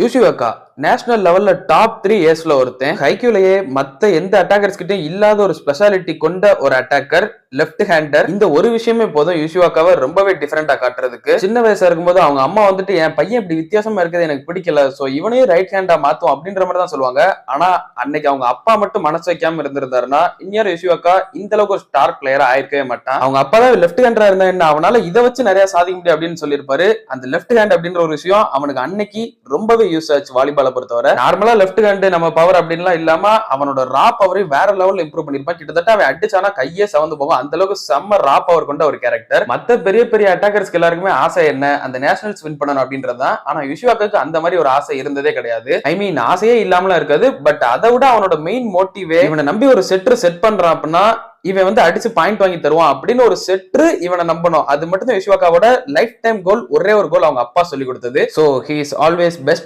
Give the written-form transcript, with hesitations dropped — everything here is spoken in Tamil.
யூசிவக்கா நேஷனல் லெவல்ல டாப் 3 ஏஸ்ல ஒருத்தன். ஹைக்யூலயே மத்த எந்த அட்டாக்கர்ஸ் கிட்டயும் இல்லாத ஒரு ஸ்பெஷாலிட்டி கொண்ட ஒரு அட்டாக்கர், லெஃப்ட் ஹேண்டர். இந்த ஒரு விஷயமே போதும் யூசிவாக்காவை ரொம்பவே டிஃபரெண்டா காட்டுறதுக்கு. சின்ன வயசா இருக்கும்போது அவங்க அம்மா வந்துட்டு என் பையன் இப்படி வித்தியாசமா இருக்குது எனக்கு பிடிக்கல, சோ இவனையும் ரைட் ஹேண்டா மாத்தும் அப்படின்ற மாதிரி தான் சொல்லுவாங்க. ஆனா அன்னைக்கு அவங்க அப்பா மட்டும் மனசு வைக்காம இருந்திருந்தாருன்னா இன்னொரு யூசிவாக்கா இந்த அளவுக்கு ஒரு ஸ்டார் பிளேயரா ஆயிருக்கவே மாட்டான். அவங்க அப்பா தான் லெஃப்ட் ஹேண்டரா இருந்தா என்ன, அவனால இதை வச்சு நிறைய சாதிக்க முடியும் அப்படின்னு சொல்லியிருப்பாரு. அந்த லெஃப்ட் ஹேண்ட் அப்படின்ற ஒரு விஷயம் அவனுக்கு அன்னைக்கு ரொம்பவே யூஸ் ஆச்சு வாலிபால் பொறுத்தவரை. நார்மலா லெஃப்ட் ஹேண்ட் நம்ம பவர் அப்படின்லாம் இல்லாம அவனோட ரா பவரை வேற லெவல்ல இம்ப்ரூவ் பண்ணிருப்பான். கிட்டத்தட்ட அவன் அடிச்சானா கையே சவந்து போகும், அந்த அளவுக்கு செம்ம ரா பவர் கொண்ட ஒரு கேரக்டர். மத்த பெரிய பெரிய அட்டாக்கர்ஸ்க்கு எல்லாருக்குமே ஆசை என்ன, அந்த நேஷனல்ஸ் வின் பண்ணணும் அப்படின்றதுதான். ஆனா யுஷ்வாக்கு அந்த மாதிரி ஒரு ஆசை இருந்ததே கிடையாது. ஐ மீன் ஆசையே இல்லாமலாம் இருக்காது. பட் அதை விட அவனோட மெயின் மோட்டிவே இவனை நம்பி ஒரு செட்டர் செட் பண்றான் அப்படின்னா இவன் வந்து அடிச்சு பாயிண்ட் வாங்கி தருவான் அப்படின்னு ஒரு செட்ரு இவனை நம்பணும். அது மட்டும் தான் யுஷ்வாக்காவோட லைஃப் டைம் கோல். ஒரே ஒரு கோல் அவங்க அப்பா சொல்லி கொடுத்தது. So he is always best